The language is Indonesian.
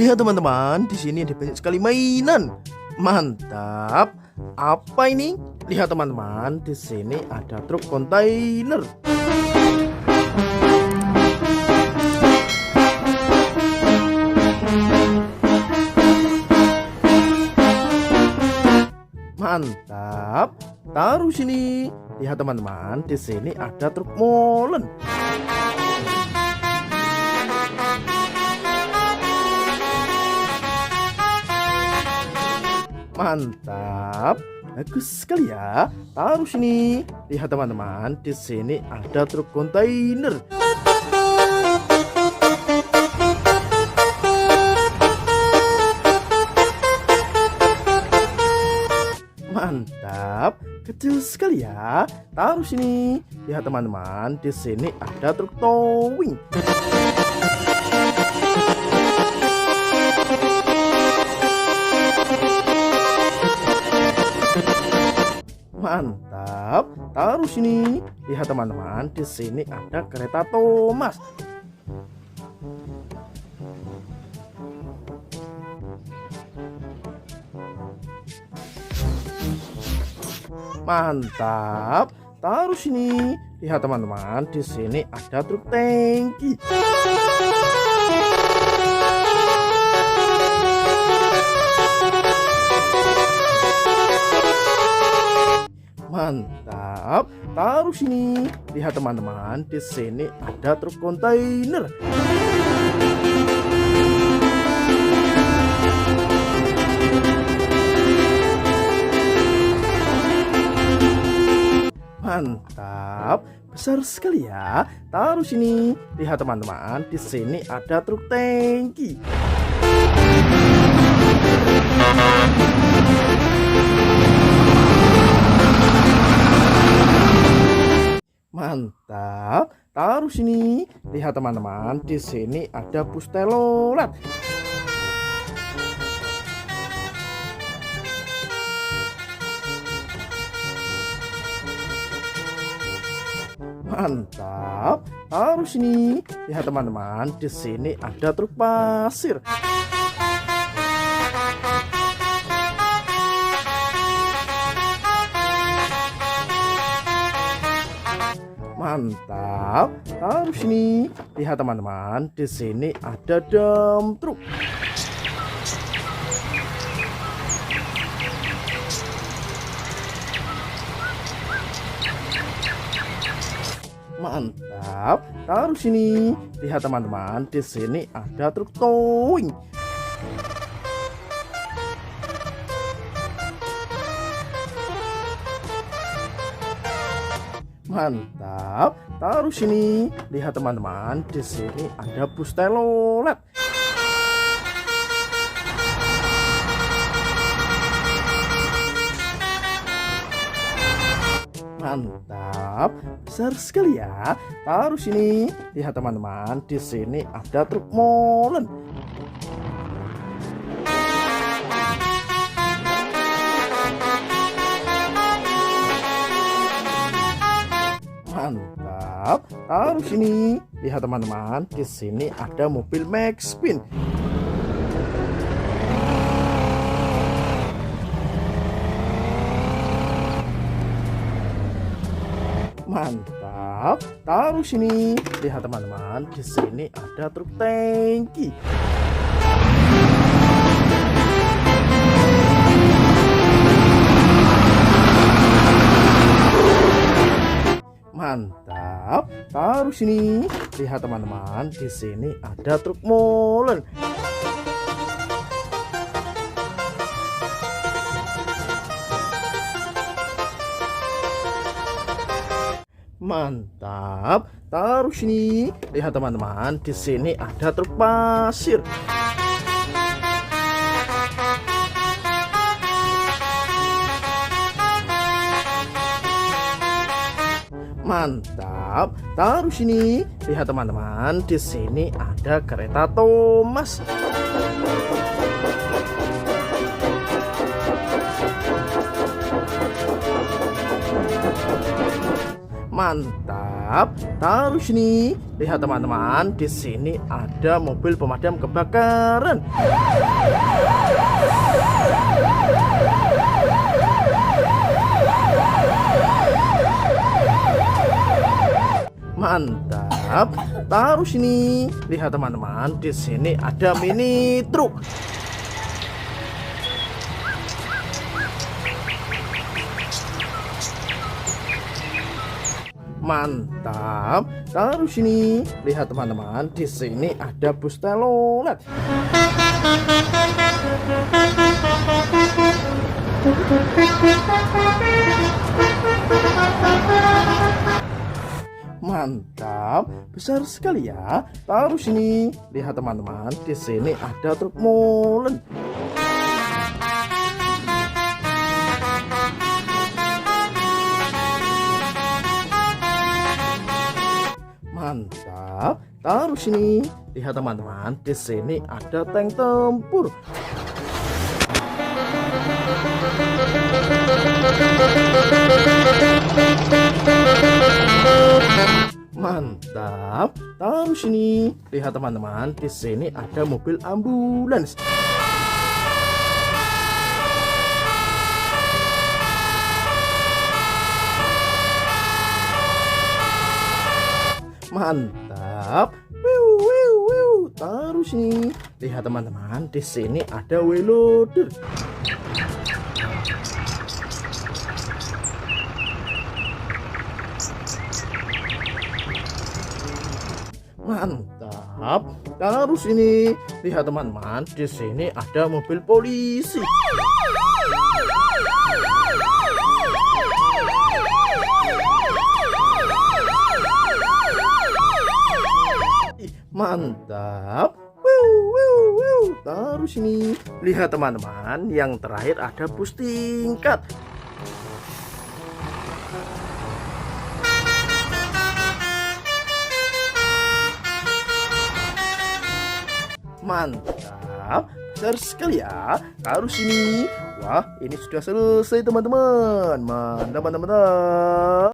Lihat teman-teman, di sini ada banyak sekali mainan. Mantap. Apa ini? Lihat teman-teman, di sini ada truk kontainer. Mantap. Taruh sini. Lihat teman-teman, di sini ada truk molen. Mantap. Bagus sekali ya. Taruh sini. Lihat teman-teman, di sini ada truk kontainer. Mantap, kecil sekali ya. Taruh sini. Lihat teman-teman, di sini ada truk towing. Mantap, taruh sini. Lihat teman-teman, di sini ada kereta Thomas. Mantap, taruh sini. Lihat teman-teman, di sini ada truk tangki. Mantap, taruh sini. Lihat teman-teman, di sini ada truk kontainer. Mantap, besar sekali ya. Taruh sini. Lihat teman-teman, di sini ada truk tangki. Mantap, taruh sini. Lihat teman-teman, di sini ada bus telolet. Mantap, taruh sini. Lihat teman-teman, di sini ada truk pasir. Mantap, taruh sini. Lihat teman-teman, di sini ada dump truk. Mantap, taruh sini. Lihat teman-teman, di sini ada truk towing. Mantap, taruh sini. Lihat teman-teman, di sini ada bus telolet. Mantap, besar sekali ya. Taruh sini. Lihat teman-teman, di sini ada truk molen. Mantap, taruh sini. Lihat teman-teman, di sini ada mobil Maxspin. Mantap, taruh sini. Lihat teman-teman, di sini ada truk tangki. Mantap, taruh sini. Lihat teman-teman, di sini ada truk molen. Mantap, taruh sini. Lihat teman-teman, di sini ada truk pasir. Mantap, taruh sini. Lihat teman-teman, di sini ada kereta Thomas. Mantap. Mantap. Taruh sini. Lihat teman-teman, di sini ada mobil pemadam kebakaran. Mantap. Taruh sini. Lihat teman-teman, di sini ada mini truk. Mantap. Taruh sini. Lihat teman-teman, di sini ada bus telolet. Mantap, besar sekali ya. Taruh sini. Lihat teman-teman, di sini ada truk molen. Mantap, taruh sini. Lihat teman-teman, di sini ada tank tempur. Mantap, taruh sini. Lihat teman-teman, di sini ada mobil ambulans. Mantap. Wiu, wiu, wiu. Taruh sini. Lihat teman-teman, di sini ada weloader. Mantap. Taruh sini. Lihat teman-teman, di sini ada mobil polisi. Mantap. Wiu, wiu, wiu. Taruh sini. Lihat teman-teman, yang terakhir ada bus tingkat. Mantap, besar sekali ya. Taruh sini. Wah, ini sudah selesai teman-teman. Mantap, mantap, mantap.